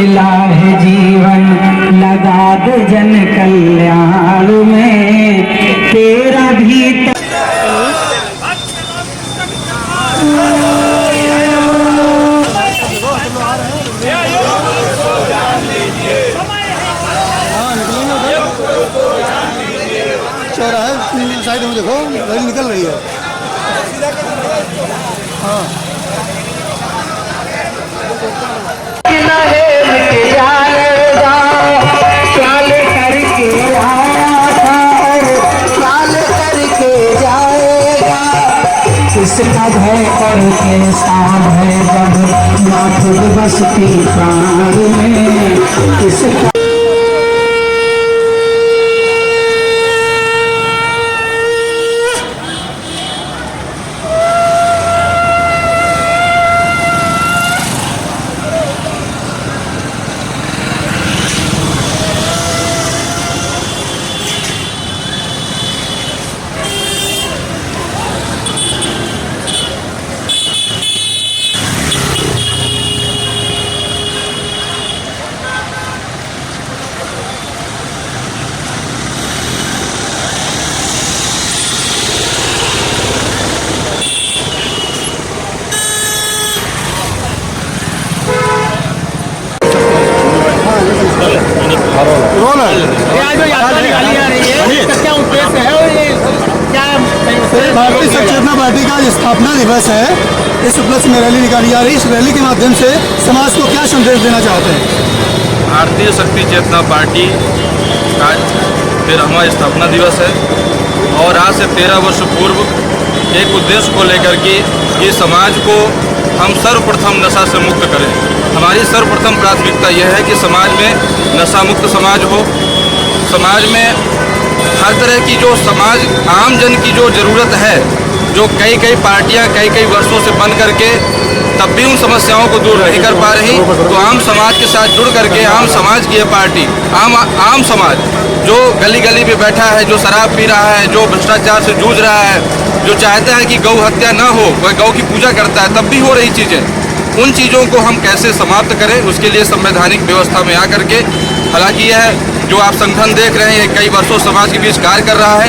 मिला है जीवन लगा दे जन कल्याण में तेरा भी चौराहा साइड में देखो गाड़ी निकल रही है। हाँ किसका भय और कैसा भय जब ना खुद बसती प्राण में किसका भारतीय संघ चेतना पार्टी का स्थापना दिवस है। इस उपलक्ष्य में रैली निकाली जा रही है। इस रैली के माध्यम से समाज को क्या संदेश देना चाहते हैं? भारतीय शक्ति चेतना पार्टी का 13वां स्थापना दिवस है और आज से 13 वर्ष पूर्व एक उद्देश्य को लेकर के ये समाज को हम सर्वप्रथम नशा से मुक्त करें। हमारी सर्वप्रथम प्राथमिकता यह है कि समाज में नशा मुक्त समाज हो। समाज में हर तरह की जो समाज आम जन की जो ज़रूरत है, जो कई पार्टियां कई वर्षों से बन करके तब भी उन समस्याओं को दूर नहीं कर पा रही, तो आम समाज के साथ जुड़ करके आम समाज की यह पार्टी आम समाज जो गली गली में बैठा है, जो शराब पी रहा है, जो भ्रष्टाचार से जूझ रहा है, जो चाहता है कि गौ हत्या ना हो, वह गौ की पूजा करता है तब भी हो रही चीज़ें, उन चीज़ों को हम कैसे समाप्त करें, उसके लिए संवैधानिक व्यवस्था में आकर के, हालांकि यह जो आप संगठन देख रहे हैं कई वर्षों समाज के बीच कार्य कर रहा है।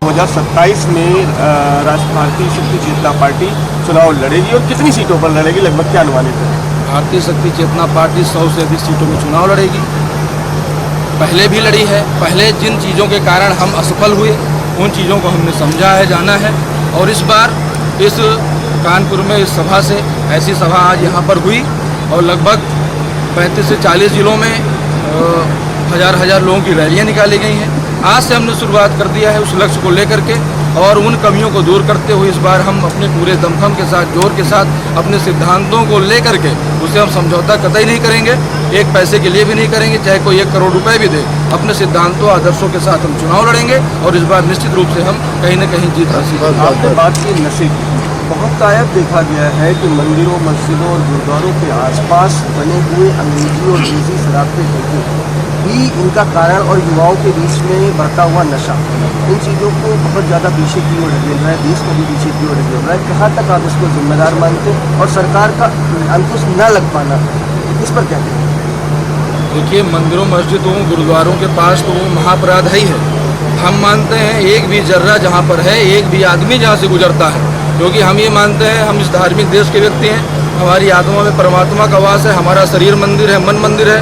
2027 में भारतीय शक्ति चेतना पार्टी चुनाव लड़ेगी और कितनी सीटों पर लड़ेगी, लगभग क्या अनुमानित है? भारतीय शक्ति चेतना पार्टी 100 से अधिक सीटों में चुनाव लड़ेगी। पहले भी लड़ी है। पहले जिन चीज़ों के कारण हम असफल हुए उन चीज़ों को हमने समझा है, जाना है, और इस बार इस कानपुर में इस सभा से ऐसी सभा आज यहाँ पर हुई और लगभग 35 से 40 जिलों में हजार लोगों की रैलियाँ निकाली गई हैं। आज से हमने शुरुआत कर दिया है उस लक्ष्य को लेकर के, और उन कमियों को दूर करते हुए इस बार हम अपने पूरे दमखम के साथ, जोर के साथ अपने सिद्धांतों को लेकर के उससे हम समझौता कतई नहीं करेंगे, एक पैसे के लिए भी नहीं करेंगे, चाहे कोई 1 करोड़ रुपए भी दे। अपने सिद्धांतों आदर्शों के साथ हम चुनाव लड़ेंगे और इस बार निश्चित रूप से हम कहीं न कहीं जीत हासिल करेंगे। आपने बात की नशे की, बहुत तायब देखा गया है कि मंदिरों, मस्जिदों और गुरुद्वारों के आसपास बने हुए अंग्रेजी और देसी शराब के ठेके भी इनका कारण और युवाओं के बीच में बढ़ता हुआ नशा, इन चीज़ों को बहुत ज़्यादा पीछे की ओर ढकेल रहा है, देश को भी पीछे की ओर ढकेल रहा है। कहाँ तक आप इसको जिम्मेदार मानते हैं और सरकार का अंकुश न लग पाना, इस पर क्या कहें? देखिए, मंदिरों, मस्जिदों, गुरुद्वारों के पास तो महापराध ही है। हम मानते हैं एक भी जर्रा जहाँ पर है, एक भी आदमी जहाँ से गुजरता है, क्योंकि हम ये मानते हैं हम इस धार्मिक देश के व्यक्ति हैं, हमारी आत्मा में परमात्मा का वास है, हमारा शरीर मंदिर है, मन मंदिर है।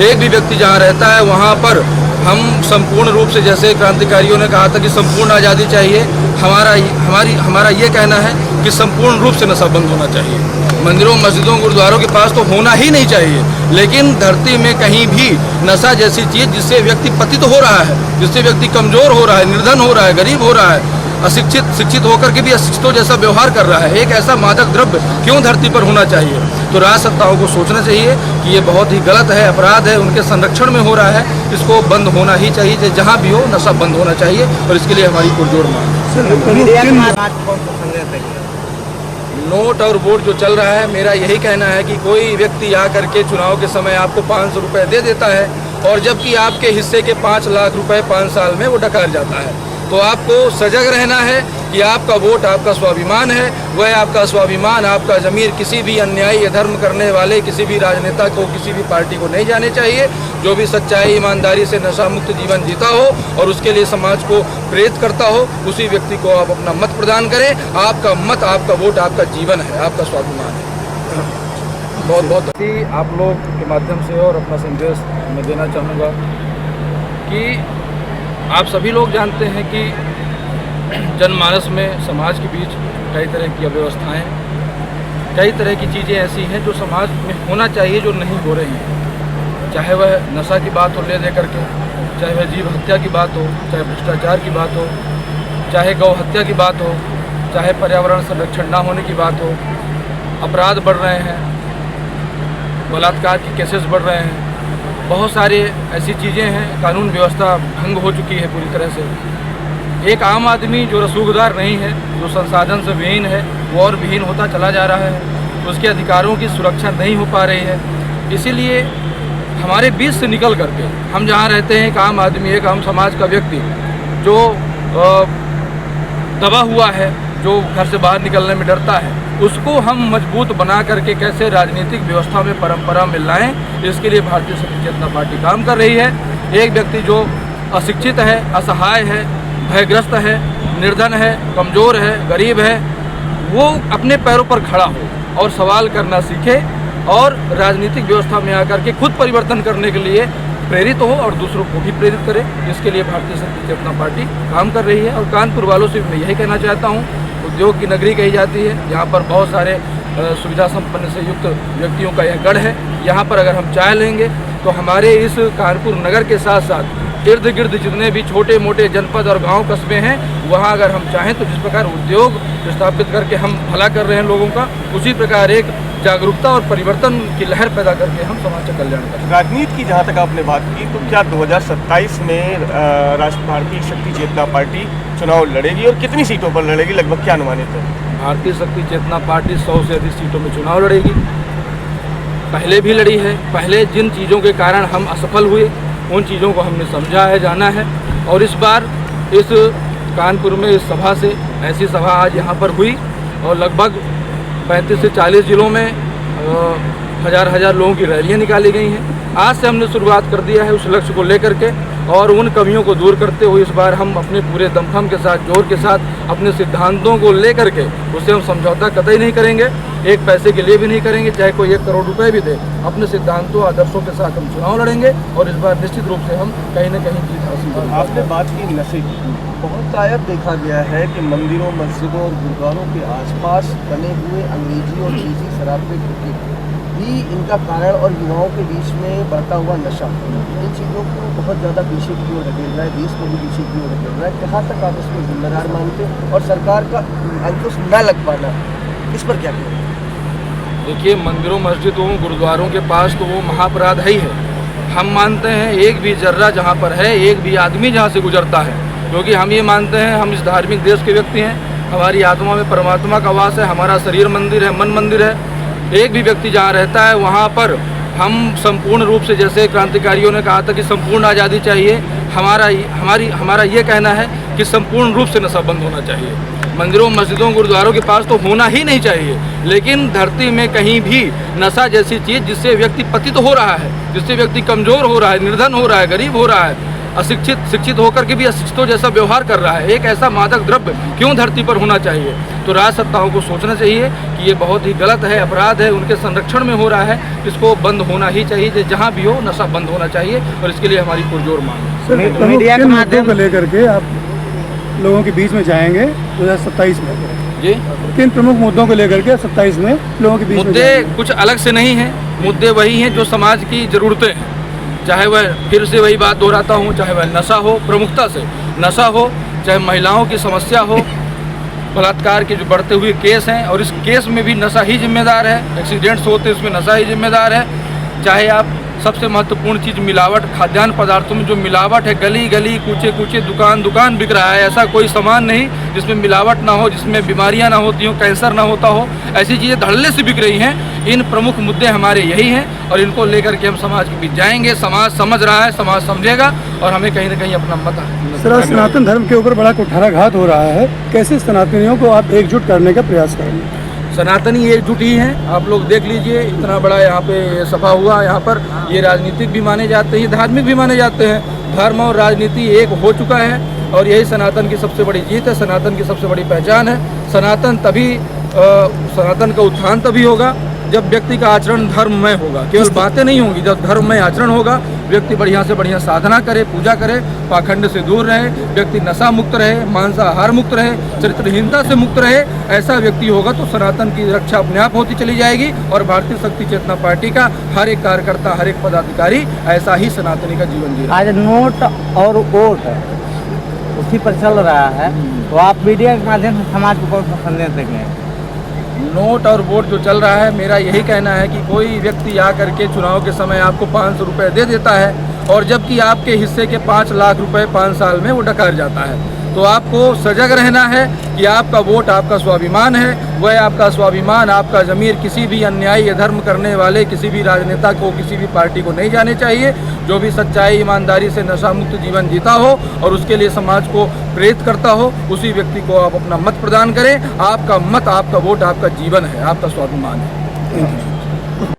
एक भी व्यक्ति जहाँ रहता है वहाँ पर हम संपूर्ण रूप से, जैसे क्रांतिकारियों ने कहा था कि संपूर्ण आज़ादी चाहिए, हमारा ये कहना है कि संपूर्ण रूप से नशा बंद होना चाहिए। मंदिरों, मस्जिदों, गुरुद्वारों के पास तो होना ही नहीं चाहिए, लेकिन धरती में कहीं भी नशा जैसी चीज़ जिससे व्यक्ति पतित हो रहा है, जिससे व्यक्ति कमज़ोर हो रहा है, निर्धन हो रहा है, गरीब हो रहा है, अशिक्षित, शिक्षित होकर के भी अशिक्षितों जैसा व्यवहार कर रहा है, एक ऐसा मादक द्रव्य क्यों धरती पर होना चाहिए? तो राज सत्ताओं को सोचना चाहिए कि ये बहुत ही गलत है, अपराध है, उनके संरक्षण में हो रहा है, इसको बंद होना ही चाहिए, जहाँ भी हो नशा बंद होना चाहिए, और इसके लिए हमारी पुरजोर मांग। नोट और वोट जो चल रहा है, मेरा यही कहना है कि कोई व्यक्ति आकर के चुनाव के समय आपको 500 रुपये दे देता है और जबकि आपके हिस्से के 5 लाख रुपए 5 साल में वो डकार जाता है। तो आपको सजग रहना है कि आपका वोट आपका स्वाभिमान है। वह आपका स्वाभिमान, आपका ज़मीर किसी भी अन्यायी अधर्म करने वाले किसी भी राजनेता को, किसी भी पार्टी को नहीं जाने चाहिए। जो भी सच्चाई ईमानदारी से नशा मुक्त जीवन जीता हो और उसके लिए समाज को प्रेरित करता हो, उसी व्यक्ति को आप अपना मत प्रदान करें। आपका मत, आपका वोट आपका जीवन है, आपका स्वाभिमान है। बहुत बहुत आप लोग के माध्यम से और अपना संदेश मैं देना चाहूँगा कि आप सभी लोग जानते हैं कि जनमानस में, समाज के बीच कई तरह की अव्यवस्थाएँ, कई तरह की चीज़ें ऐसी हैं जो समाज में होना चाहिए जो नहीं हो रही हैं। चाहे वह नशा की बात हो ले करके, चाहे वह जीव हत्या की बात हो, चाहे भ्रष्टाचार की बात हो, चाहे गौ हत्या की बात हो, चाहे पर्यावरण संरक्षण ना होने की बात हो। अपराध बढ़ रहे हैं, बलात्कार के केसेस बढ़ रहे हैं, बहुत सारे ऐसी चीज़ें हैं, कानून व्यवस्था भंग हो चुकी है पूरी तरह से। एक आम आदमी जो रसूखदार नहीं है, जो संसाधन से विहीन है, वो और विहीन होता चला जा रहा है। उसके अधिकारों की सुरक्षा नहीं हो पा रही है। इसीलिए हमारे बीच से निकल करके, हम जहाँ रहते हैं, एक आम आदमी, एक आम समाज का व्यक्ति जो दबा हुआ है, जो घर से बाहर निकलने में डरता है, उसको हम मजबूत बना करके कैसे राजनीतिक व्यवस्था में परंपरा में लाएं, इसके लिए भारतीय शक्ति चेतना पार्टी काम कर रही है। एक व्यक्ति जो अशिक्षित है, असहाय है, भयग्रस्त है, निर्धन है, कमज़ोर है, गरीब है, वो अपने पैरों पर खड़ा हो और सवाल करना सीखे और राजनीतिक व्यवस्था में आकर के खुद परिवर्तन करने के लिए प्रेरित हो और दूसरों को भी प्रेरित करे। इसके लिए भारतीय शक्ति चेतना पार्टी काम कर रही है। और कानपुर वालों से मैं यही कहना चाहता हूँ, उद्योग की नगरी कही जाती है, यहाँ पर बहुत सारे सुविधा संपन्न से युक्त व्यक्तियों का यह गढ़ है। यहाँ पर अगर हम चाह लेंगे तो हमारे इस कानपुर नगर के साथ साथ इर्द गिर्द जितने भी छोटे मोटे जनपद और गांव कस्बे हैं, वहाँ अगर हम चाहें तो जिस प्रकार उद्योग स्थापित करके हम भला कर रहे हैं लोगों का, उसी प्रकार एक जागरूकता और परिवर्तन की लहर पैदा करके हम समाज का कल्याण करें। राजनीति की जहाँ तक आपने बात की, तो क्या 2027 में भारतीय शक्ति चेतना पार्टी चुनाव लड़ेगी और कितनी सीटों पर लड़ेगी, लगभग क्या अनुमानित है? भारतीय शक्ति चेतना पार्टी 100 से अधिक सीटों में चुनाव लड़ेगी। पहले भी लड़ी है। पहले जिन चीज़ों के कारण हम असफल हुए, उन चीज़ों को हमने समझा है, जाना है। और इस बार इस कानपुर में इस सभा से, ऐसी सभा आज यहाँ पर हुई और लगभग 35 से 40 जिलों में हज़ार लोगों की रैलियाँ निकाली गई हैं। आज से हमने शुरुआत कर दिया है उस लक्ष्य को लेकर के, और उन कमियों को दूर करते हुए इस बार हम अपने पूरे दमखम के साथ, जोर के साथ, अपने सिद्धांतों को लेकर के उससे हम समझौता कतई नहीं करेंगे, एक पैसे के लिए भी नहीं करेंगे, चाहे कोई 1 करोड़ रुपए भी दे। अपने सिद्धांतों, आदर्शों के साथ हम चुनाव लड़ेंगे और इस बार निश्चित रूप से हम कहीं न कहीं जीत हासिल करेंगे। आपने बात की नशे की, बहुत आयत देखा गया है कि मंदिरों, मस्जिदों और गुरुद्वारों के आसपास बने हुए अंग्रेजी और देसी शराब के ठेके भी इनका कारण और युवाओं के बीच में बढ़ता हुआ नशा इन चीज़ों को बहुत ज़्यादा पीछे की ओर धकेल रहा है, देश को भी पीछे की ओर धकेल रहा है। कहाँ तक आप इसको जिम्मेदार मानते हैं और सरकार का अंकुश न लग पाना, इस पर क्या करें? देखिए, मंदिरों, मस्जिदों, गुरुद्वारों के पास तो वो महाअपराध ही है। हम मानते हैं एक भी जर्रा जहाँ पर है, एक भी आदमी जहाँ से गुजरता है, क्योंकि हम ये मानते हैं, हम इस धार्मिक देश के व्यक्ति हैं, हमारी आत्मा में परमात्मा का वास है, हमारा शरीर मंदिर है, मन मंदिर है। एक भी व्यक्ति जहाँ रहता है वहाँ पर हम संपूर्ण रूप से, जैसे क्रांतिकारियों ने कहा था कि संपूर्ण आज़ादी चाहिए, हमारा ये कहना है कि संपूर्ण रूप से नशा बंद होना चाहिए। मंदिरों, मस्जिदों, गुरुद्वारों के पास तो होना ही नहीं चाहिए, लेकिन धरती में कहीं भी नशा जैसी चीज़ जिससे व्यक्ति पतित हो रहा है, जिससे व्यक्ति कमज़ोर हो रहा है, निर्धन हो रहा है, गरीब हो रहा है, अशिक्षित शिक्षित होकर के भी अशिक्षितों जैसा व्यवहार कर रहा है, एक ऐसा मादक द्रव्य क्यों धरती पर होना चाहिए? तो राज सत्ताओं को सोचना चाहिए कि ये बहुत ही गलत है, अपराध है, उनके संरक्षण में हो रहा है, इसको बंद होना ही चाहिए। जहाँ भी हो नशा बंद होना चाहिए और इसके लिए हमारी पुरजोर मांग है। मीडिया के माध्यम को लेकर के आप लोगों के बीच में जाएंगे 2027 में जी, किन प्रमुख मुद्दों को लेकर के 27 में लोगों के बीच में मुद्दे कुछ अलग से नहीं हैं, मुद्दे वही हैं जो समाज की ज़रूरतें हैं। चाहे वह, फिर से वही बात दोहराता हूँ, चाहे वह नशा हो, प्रमुखता से नशा हो, चाहे महिलाओं की समस्या हो, बलात्कार के जो बढ़ते हुए केस हैं और इस केस में भी नशा ही जिम्मेदार है, एक्सीडेंट्स होते हैं उसमें नशा ही जिम्मेदार है। चाहे आप सबसे महत्वपूर्ण चीज़ मिलावट, खाद्यान्न पदार्थों में जो मिलावट है, गली गली, कूचे कूचे, दुकान दुकान बिक रहा है, ऐसा कोई सामान नहीं जिसमें मिलावट ना हो, जिसमें बीमारियां ना होती हो, कैंसर ना होता हो, ऐसी चीज़ें धड़ल्ले से बिक रही हैं। इन प्रमुख मुद्दे हमारे यही हैं और इनको लेकर के हम समाज के बीच जाएंगे। समाज समझ रहा है, समाज समझेगा और हमें कहीं ना कहीं अपना मत सर, आज सनातन धर्म के ऊपर बड़ा कुठाराघात हो रहा है, कैसे सनातनियों को आप एकजुट करने का प्रयास करेंगे? सनातनी एकजुट ही हैं। आप लोग देख लीजिए, इतना बड़ा यहाँ पे सभा हुआ, यहाँ पर ये राजनीतिक भी माने जाते हैं, धार्मिक भी माने जाते हैं। धर्म और राजनीति एक हो चुका है और यही सनातन की सबसे बड़ी जीत है, सनातन की सबसे बड़ी पहचान है। सनातन का उत्थान तभी होगा जब व्यक्ति का आचरण धर्ममय होगा, केवल बातें नहीं होंगी। जब धर्ममय आचरण होगा, व्यक्ति बढ़िया से बढ़िया साधना करे, पूजा करे, पाखंड से दूर रहे, व्यक्ति नशा मुक्त रहे, मांसाहार मुक्त रहे, चरित्रहीनता से मुक्त रहे, ऐसा व्यक्ति होगा तो सनातन की रक्षा अपने आप होती चली जाएगी। और भारतीय शक्ति चेतना पार्टी का हर एक कार्यकर्ता, हर एक पदाधिकारी ऐसा ही सनातनी का जीवन जी रहा है। आज नोट और वोट उसी पर चल रहा है, तो आप मीडिया के माध्यम से समाज को कौन सा संदेश देंगे? नोट और वोट जो चल रहा है, मेरा यही कहना है कि कोई व्यक्ति आकर के चुनाव के समय आपको 500 रुपये दे देता है और जबकि आपके हिस्से के 5 लाख रुपए 5 साल में वो डकार जाता है। तो आपको सजग रहना है कि आपका वोट आपका स्वाभिमान है, वह आपका स्वाभिमान, आपका ज़मीर किसी भी अन्यायी अधर्म करने वाले किसी भी राजनेता को, किसी भी पार्टी को नहीं जाने चाहिए। जो भी सच्चाई, ईमानदारी से नशा मुक्त जीवन जीता हो और उसके लिए समाज को प्रेरित करता हो, उसी व्यक्ति को आप अपना मत प्रदान करें। आपका मत, आपका वोट, आपका जीवन है, आपका स्वाभिमान है।